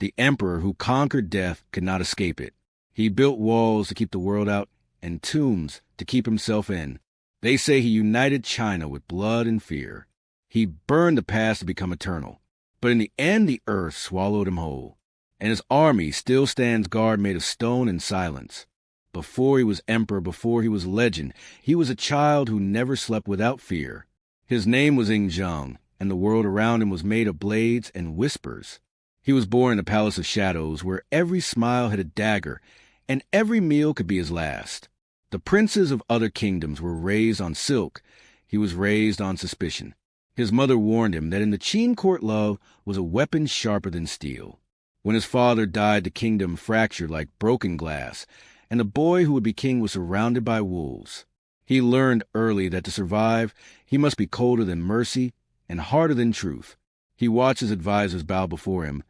The emperor who conquered death could not escape it. He built walls to keep the world out and tombs to keep himself in. They say he united China with blood and fear. He burned the past to become eternal. But in the end, the earth swallowed him whole. And his army still stands guard made of stone and silence. Before he was emperor, before he was legend, he was a child who never slept without fear. His name was Zhang, and the world around him was made of blades and whispers. He was born in a palace of shadows where every smile had a dagger, and every meal could be his last. The princes of other kingdoms were raised on silk. He was raised on suspicion. His mother warned him that in the Qin court love was a weapon sharper than steel. When his father died, the kingdom fractured like broken glass, and the boy who would be king was surrounded by wolves. He learned early that to survive, he must be colder than mercy and harder than truth. He watched his advisors bow before him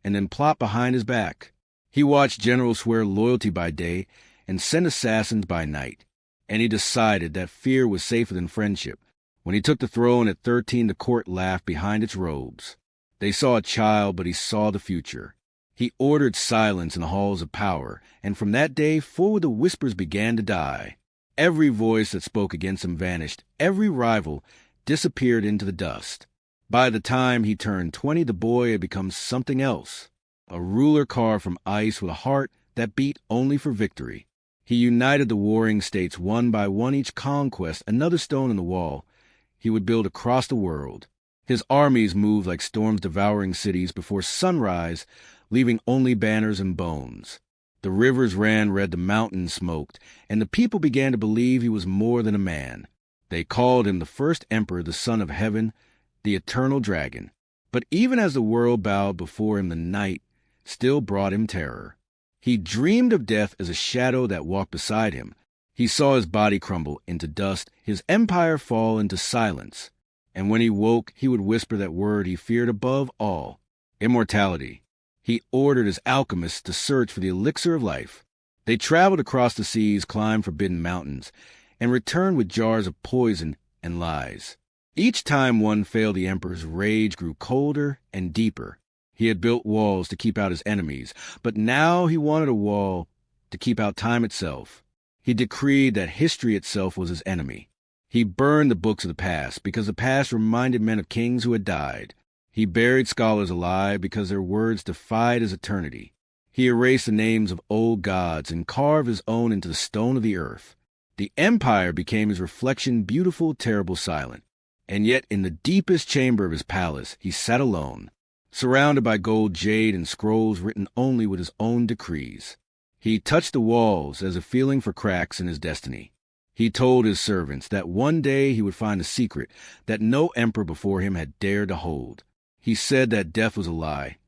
and then plot behind his back. He watched generals swear loyalty by day and send assassins by night. And he decided that fear was safer than friendship. When he took the throne at 13, the court laughed behind its robes. They saw a child, but he saw the future. He ordered silence in the halls of power, and from that day forward the whispers began to die. Every voice that spoke against him vanished. Every rival disappeared into the dust. By the time he turned 20, the boy had become something else. A ruler carved from ice with a heart that beat only for victory. He united the warring states one by one, each conquest another stone in the wall he would build across the world. His armies moved like storms devouring cities before sunrise, leaving only banners and bones. The rivers ran red, the mountains smoked, and the people began to believe he was more than a man. They called him the first emperor, the son of heaven, the eternal dragon. But even as the world bowed before him, the night still brought him terror. He dreamed of death as a shadow that walked beside him. He saw his body crumble into dust, his empire fall into silence. And when he woke, he would whisper that word he feared above all, immortality. He ordered his alchemists to search for the elixir of life. They traveled across the seas, climbed forbidden mountains, and returned with jars of poison and lies. Each time one failed, the emperor's rage grew colder and deeper. He had built walls to keep out his enemies, but now he wanted a wall to keep out time itself. He decreed that history itself was his enemy. He burned the books of the past because the past reminded men of kings who had died. He buried scholars alive because their words defied his eternity. He erased the names of old gods and carved his own into the stone of the earth. The empire became his reflection, beautiful, terrible, silent. And yet in the deepest chamber of his palace he sat alone, surrounded by gold jade and scrolls written only with his own decrees. He touched the walls as a feeling for cracks in his destiny. He told his servants that one day he would find a secret that no emperor before him had dared to hold. He said that death was a lie,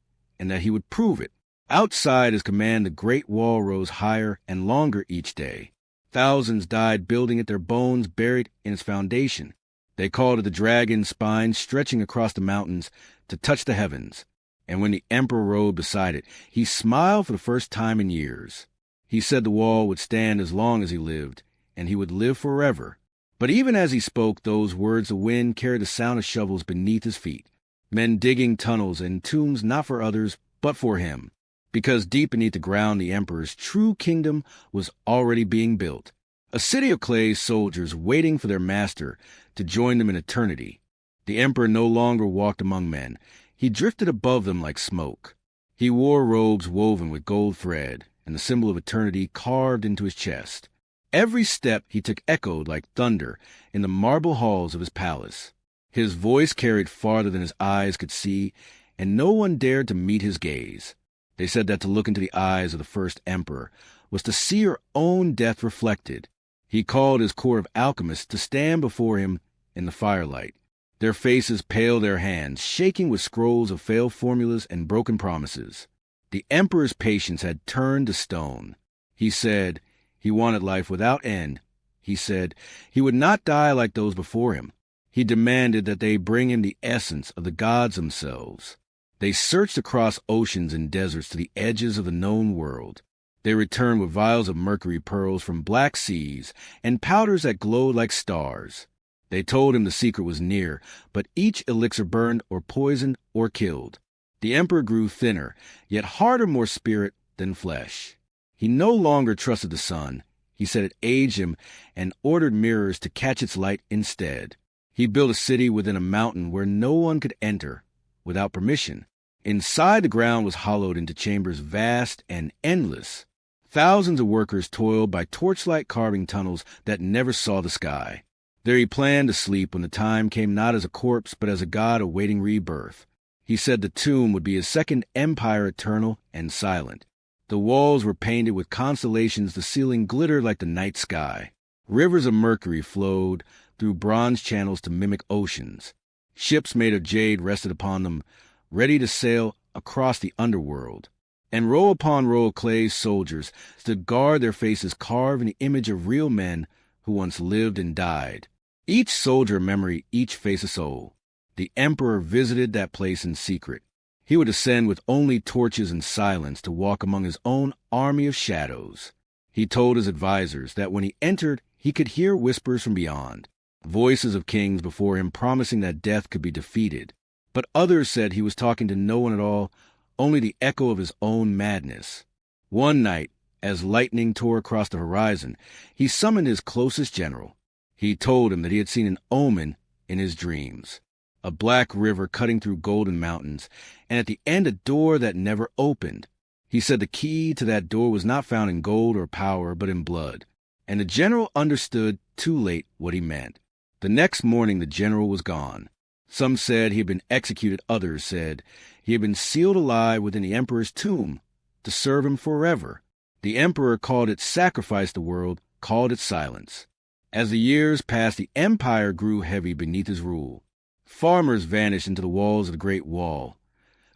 and that he would prove it. Outside his command, the great wall rose higher and longer each day. Thousands died building it, their bones buried in its foundation. They called it the dragon's spine, stretching across the mountains to touch the heavens. And when the emperor rode beside it, he smiled for the first time in years. He said the wall would stand as long as he lived, and he would live forever. But even as he spoke those words, the wind carried the sound of shovels beneath his feet. Men digging tunnels and tombs not for others, but for him. Because deep beneath the ground, the emperor's true kingdom was already being built. A city of clay soldiers waiting for their master to join them in eternity. The emperor no longer walked among men. He drifted above them like smoke. He wore robes woven with gold thread, and the symbol of eternity carved into his chest. Every step he took echoed like thunder in the marble halls of his palace. His voice carried farther than his eyes could see, and no one dared to meet his gaze. They said that to look into the eyes of the first emperor was to see your own death reflected. He called his corps of alchemists to stand before him in the firelight. Their faces pale, their hands shaking with scrolls of failed formulas and broken promises. The emperor's patience had turned to stone. He said he wanted life without end. He said he would not die like those before him. He demanded that they bring him the essence of the gods themselves. They searched across oceans and deserts to the edges of the known world. They returned with vials of mercury pearls from black seas and powders that glowed like stars. They told him the secret was near, but each elixir burned or poisoned or killed. The emperor grew thinner, yet harder, more spirit than flesh. He no longer trusted the sun. He said it aged him and ordered mirrors to catch its light instead. He built a city within a mountain where no one could enter without permission. Inside, the ground was hollowed into chambers vast and endless. Thousands of workers toiled by torchlight carving tunnels that never saw the sky. There he planned to sleep when the time came, not as a corpse but as a god awaiting rebirth. He said the tomb would be his second empire, eternal and silent. The walls were painted with constellations, the ceiling glittered like the night sky. Rivers of mercury flowed through bronze channels to mimic oceans. Ships made of jade rested upon them, ready to sail across the underworld. And row upon row of clay soldiers stood guard, their faces carved in the image of real men who once lived and died. Each soldier a memory, each face a soul. The emperor visited that place in secret. He would ascend with only torches and silence to walk among his own army of shadows. He told his advisors that when he entered, he could hear whispers from beyond, voices of kings before him promising that death could be defeated. But others said he was talking to no one at all, only the echo of his own madness. One night, as lightning tore across the horizon, he summoned his closest general. He told him that he had seen an omen in his dreams. A black river cutting through golden mountains, and at the end a door that never opened. He said the key to that door was not found in gold or power, but in blood. And the general understood too late what he meant. The next morning the general was gone. Some said he had been executed, others said he had been sealed alive within the emperor's tomb to serve him forever. The emperor called it sacrifice, the world called it silence. As the years passed, the empire grew heavy beneath his rule. Farmers vanished into the walls of the Great Wall.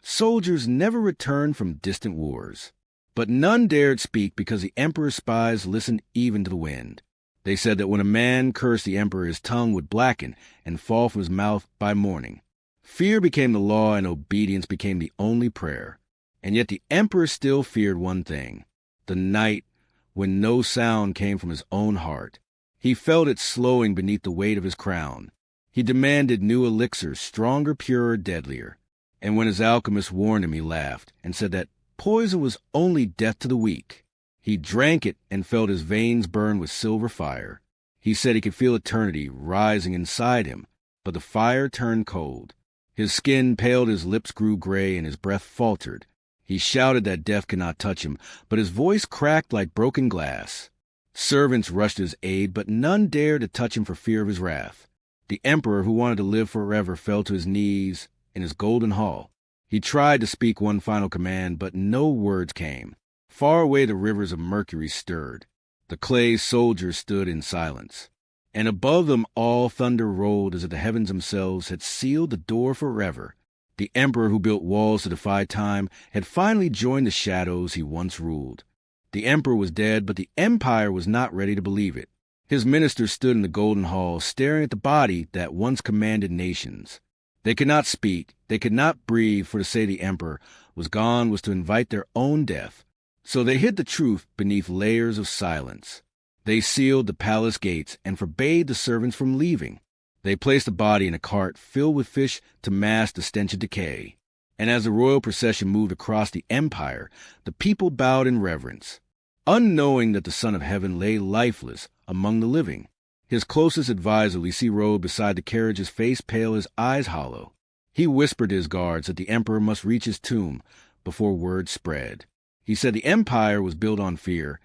Soldiers never returned from distant wars. But none dared speak because the emperor's spies listened even to the wind. They said that when a man cursed the emperor, his tongue would blacken and fall from his mouth by morning. Fear became the law and obedience became the only prayer. And yet the emperor still feared one thing, the night when no sound came from his own heart. He felt it slowing beneath the weight of his crown. He demanded new elixirs, stronger, purer, deadlier. And when his alchemist warned him, he laughed and said that poison was only death to the weak. He drank it and felt his veins burn with silver fire. He said he could feel eternity rising inside him, but the fire turned cold. His skin paled, his lips grew gray, and his breath faltered. He shouted that death could not touch him, but his voice cracked like broken glass. Servants rushed to his aid, but none dared to touch him for fear of his wrath. The emperor, who wanted to live forever, fell to his knees in his golden hall. He tried to speak one final command, but no words came. Far away the rivers of mercury stirred. The clay soldiers stood in silence. And above them all thunder rolled as if the heavens themselves had sealed the door forever. The emperor who built walls to defy time had finally joined the shadows he once ruled. The emperor was dead, but the empire was not ready to believe it. His ministers stood in the golden hall, staring at the body that once commanded nations. They could not speak, they could not breathe, for to say the emperor was gone was to invite their own death. So they hid the truth beneath layers of silence. They sealed the palace gates and forbade the servants from leaving. They placed the body in a cart filled with fish to mask the stench of decay. And as the royal procession moved across the empire, the people bowed in reverence, unknowing that the Son of Heaven lay lifeless among the living. His closest advisor, Lisi, rode beside the carriage, his face pale, his eyes hollow. He whispered to his guards that the emperor must reach his tomb before word spread. He said the empire was built on fear,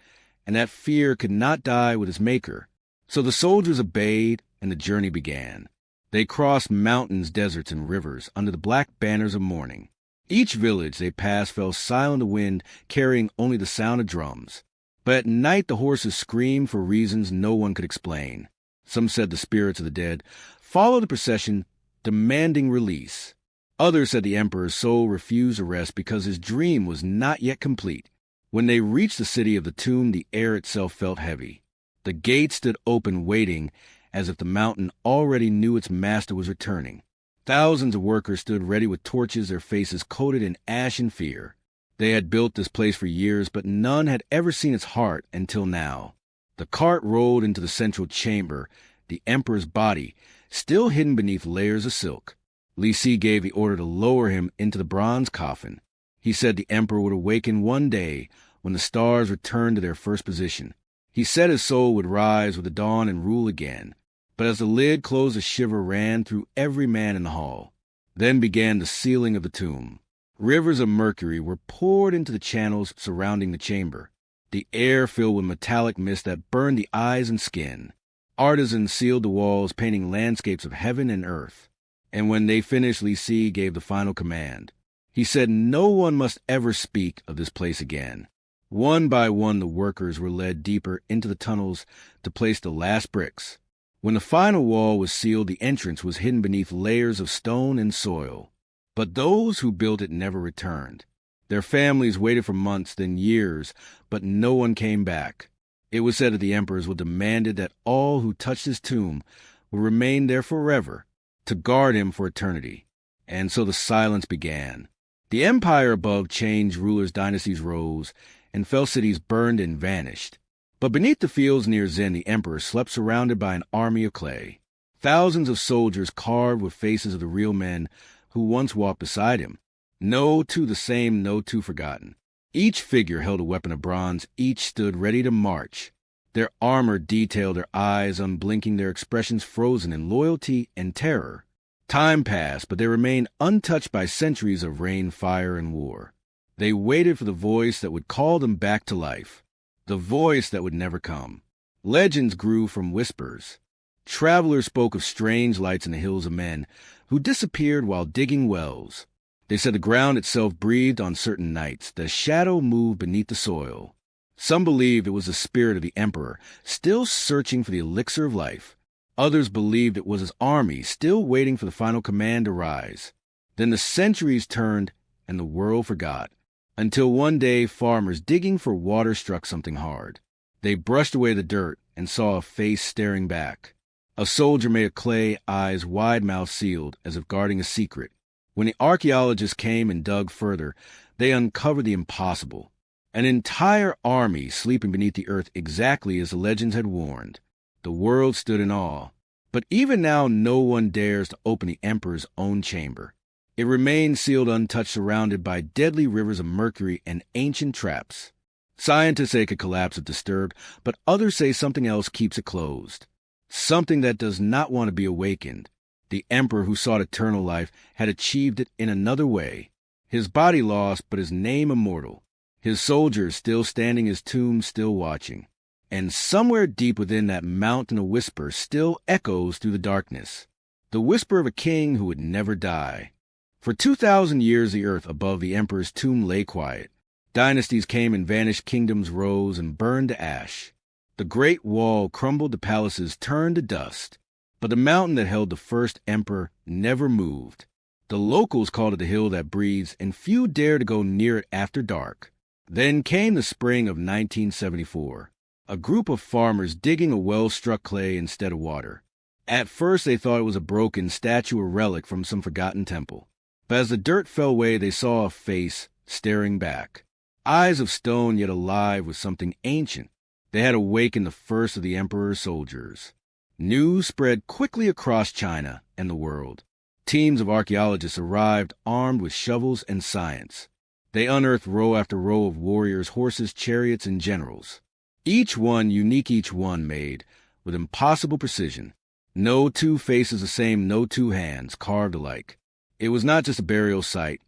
and that fear could not die with its maker. So the soldiers obeyed, and the journey began. They crossed mountains, deserts, and rivers under the black banners of mourning. Each village they passed fell silent to wind, carrying only the sound of drums. But at night the horses screamed for reasons no one could explain. Some said the spirits of the dead followed the procession, demanding release. Others said the emperor's soul refused to rest because his dream was not yet complete. When they reached the city of the tomb, the air itself felt heavy. The gates stood open, waiting, as if the mountain already knew its master was returning. Thousands of workers stood ready with torches, their faces coated in ash and fear. They had built this place for years, but none had ever seen its heart until now. The cart rolled into the central chamber, the emperor's body, still hidden beneath layers of silk. Li Si gave the order to lower him into the bronze coffin. He said the emperor would awaken one day when the stars returned to their first position. He said his soul would rise with the dawn and rule again. But as the lid closed, a shiver ran through every man in the hall. Then began the sealing of the tomb. Rivers of mercury were poured into the channels surrounding the chamber. The air filled with metallic mist that burned the eyes and skin. Artisans sealed the walls, painting landscapes of heaven and earth. And when they finished, Li Si gave the final command. He said no one must ever speak of this place again. One by one, the workers were led deeper into the tunnels to place the last bricks. When the final wall was sealed, the entrance was hidden beneath layers of stone and soil. But those who built it never returned. Their families waited for months, then years, but no one came back. It was said that the emperors would demanded that all who touched his tomb would remain there forever, to guard him for eternity. And so the silence began. The empire above changed, rulers' dynasties rose, and fell cities burned and vanished. But beneath the fields near Zen, the emperor slept surrounded by an army of clay. Thousands of soldiers carved with faces of the real men who once walked beside him. No two the same, no two forgotten. Each figure held a weapon of bronze, each stood ready to march. Their armor detailed, their eyes unblinking, their expressions frozen in loyalty and terror. Time passed, but they remained untouched by centuries of rain, fire, and war. They waited for the voice that would call them back to life, the voice that would never come. Legends grew from whispers. Travelers spoke of strange lights in the hills of men who disappeared while digging wells. They said the ground itself breathed on certain nights, the shadow moved beneath the soil. Some believed it was the spirit of the emperor, still searching for the elixir of life. Others believed it was his army, still waiting for the final command to rise. Then the centuries turned, and the world forgot, until one day farmers digging for water struck something hard. They brushed away the dirt and saw a face staring back. A soldier made of clay, eyes wide-mouthed, sealed, as if guarding a secret. When the archaeologists came and dug further, they uncovered the impossible. An entire army sleeping beneath the earth exactly as the legends had warned. The world stood in awe. But even now no one dares to open the emperor's own chamber. It remains sealed, untouched, surrounded by deadly rivers of mercury and ancient traps. Scientists say it could collapse if disturbed, but others say something else keeps it closed. Something that does not want to be awakened. The emperor who sought eternal life had achieved it in another way. His body lost, but his name immortal. His soldiers still standing, his tomb still watching. And somewhere deep within that mountain, a whisper still echoes through the darkness. The whisper of a king who would never die. For 2,000 years the earth above the emperor's tomb lay quiet. Dynasties came and vanished, kingdoms rose and burned to ash. The great wall crumbled, the palaces turned to dust. But the mountain that held the first emperor never moved. The locals called it the hill that breathes, and few dared to go near it after dark. Then came the spring of 1974. A group of farmers digging a well struck clay instead of water. At first they thought it was a broken statue or relic from some forgotten temple. But as the dirt fell away, they saw a face staring back. Eyes of stone, yet alive with something ancient. They had awakened the first of the emperor's soldiers. News spread quickly across China and the world. Teams of archaeologists arrived armed with shovels and science. They unearthed row after row of warriors, horses, chariots, and generals. Each one unique, each one made with impossible precision. No two faces the same, no two hands carved alike. It was not just a burial site.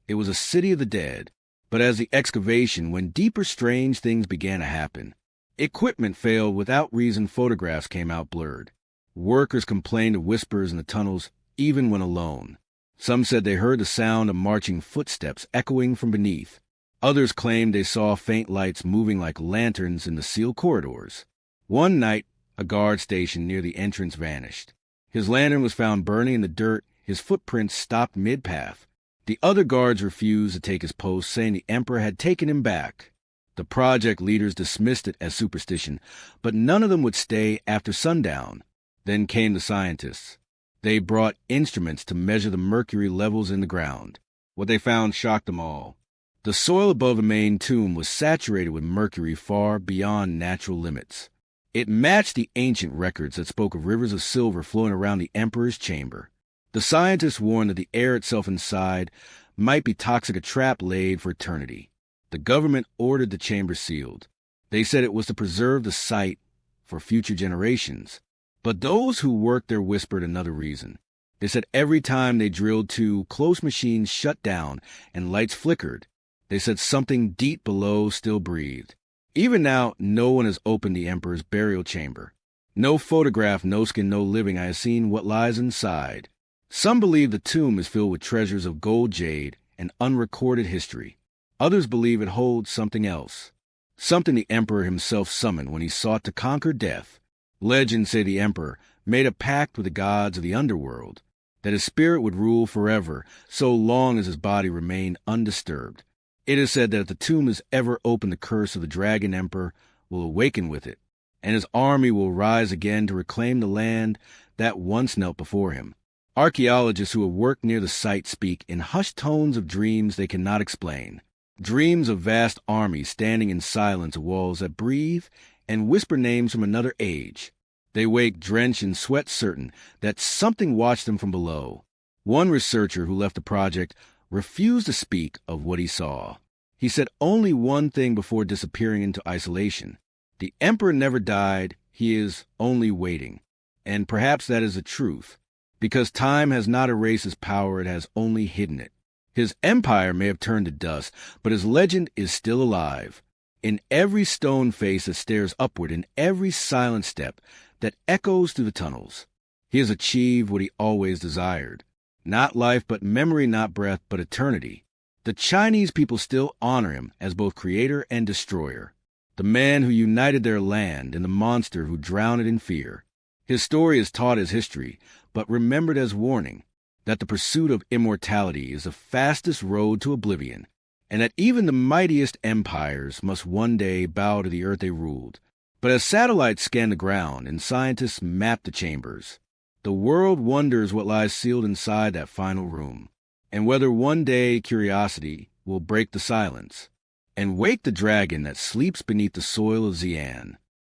It was a city of the dead. But as the excavation went deeper, strange things began to happen. Equipment failed. Without reason, photographs came out blurred. Workers complained of whispers in the tunnels, even when alone. Some said they heard the sound of marching footsteps echoing from beneath. Others claimed they saw faint lights moving like lanterns in the sealed corridors. One night, a guard stationed near the entrance vanished. His lantern was found burning in the dirt, his footprints stopped mid-path. The other guards refused to take his post, saying the emperor had taken him back. The project leaders dismissed it as superstition, but none of them would stay after sundown. Then came the scientists. They brought instruments to measure the mercury levels in the ground. What they found shocked them all. The soil above the main tomb was saturated with mercury far beyond natural limits. It matched the ancient records that spoke of rivers of silver flowing around the emperor's chamber. The scientists warned that the air itself inside might be toxic, a trap laid for eternity. The government ordered the chamber sealed. They said it was to preserve the site for future generations. But those who worked there whispered another reason. They said every time they drilled too close, machines shut down and lights flickered. They said something deep below still breathed. Even now, no one has opened the emperor's burial chamber. No photograph, no skin, no living eye has seen what lies inside. Some believe the tomb is filled with treasures of gold, jade, and unrecorded history. Others believe it holds something else, something the emperor himself summoned when he sought to conquer death. Legends say the emperor made a pact with the gods of the underworld, that his spirit would rule forever, so long as his body remained undisturbed. It is said that if the tomb is ever opened, the curse of the dragon emperor will awaken with it, and his army will rise again to reclaim the land that once knelt before him. Archaeologists who have worked near the site speak in hushed tones of dreams they cannot explain. Dreams of vast armies standing in silence of walls that breathe and whisper names from another age. They wake drenched in sweat, certain that something watched them from below. One researcher who left the project refused to speak of what he saw. He said only one thing before disappearing into isolation. The emperor never died, he is only waiting. And perhaps that is the truth, because time has not erased his power, it has only hidden it. His empire may have turned to dust, but his legend is still alive. In every stone face that stares upward, in every silent step that echoes through the tunnels. He has achieved what he always desired. Not life, but memory, not breath, but eternity. The Chinese people still honor him as both creator and destroyer. The man who united their land and the monster who drowned it in fear. His story is taught as history, but remembered as warning, that the pursuit of immortality is the fastest road to oblivion, and that even the mightiest empires must one day bow to the earth they ruled. But as satellites scan the ground and scientists map the chambers, the world wonders what lies sealed inside that final room, and whether one day curiosity will break the silence and wake the dragon that sleeps beneath the soil of Xi'an.